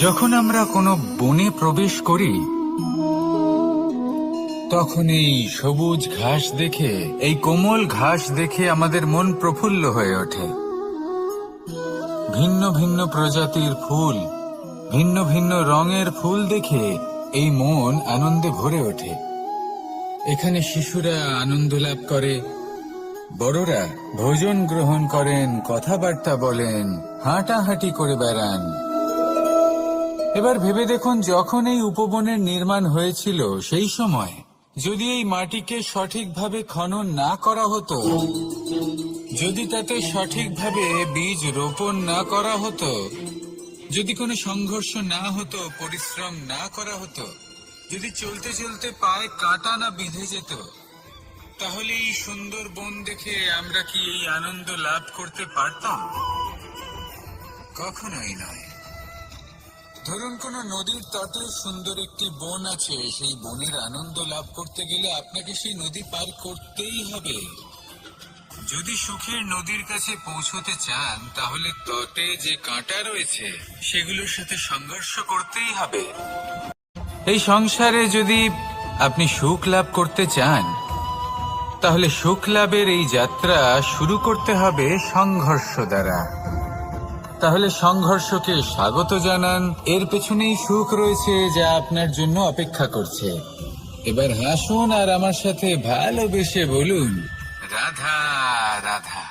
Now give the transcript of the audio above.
যখন আমরা কোনো বনে প্রবেশ করি তখন এই সবুজ ঘাস দেখে, এই কোমল ঘাস দেখে আমাদের মন প্রফুল্ল হয়ে ওঠে। ভিন্ন ভিন্ন প্রজাতির ফুল, ভিন্ন ভিন্ন রঙের ফুল দেখে এই মন আনন্দে ভরে ওঠে। এখানে শিশুরা আনন্দ লাভ করে, বড়রা ভোজন গ্রহণ করেন, কথাবার্তা বলেন, হাঁটাহাঁটি করে বেড়ান। এবার ভেবে দেখুন, যখন এই উপবনের নির্মাণ হয়েছিল সেই সময় যদি এই মাটিকে সঠিকভাবে খনন না করা হতো, যদি তাতে সঠিকভাবে বীজ রোপণ না করা হতো, যদি কোনো সংঘর্ষ না হতো, পরিশ্রম না করা হতো, যদি চলতে চলতে পায়ে কাঁটা না বিঁধে যেত, তাহলে এই সুন্দর বন দেখে আমরা কি এই আনন্দ লাভ করতে পারতাম? কখনোই নয়। ধরুন কোন নদীর তটে সুন্দর একটি বন আছে, সেই বনের আনন্দ লাভ করতে গেলে আপনাকে সেই নদী পার করতেই হবে। যদি সুখের নদীর কাছে পৌঁছতে চান, তাহলে তটে যে কাঁটা রয়েছে সেগুলোর সাথে সংঘর্ষ করতেই হবে। এই সংসারে যদি আপনি সুখ লাভ করতে চান, তাহলে সুখ লাভের এই যাত্রা শুরু করতে হবে সংঘর্ষ দ্বারা। তাহলে সংঘর্ষকে স্বাগত জানান, এর পেছনেই সুখ রয়েছে যা আপনার জন্য অপেক্ষা করছে। এবার হাসুন আর আমার সাথে ভালোবেসে বলুন, রাধা রাধা।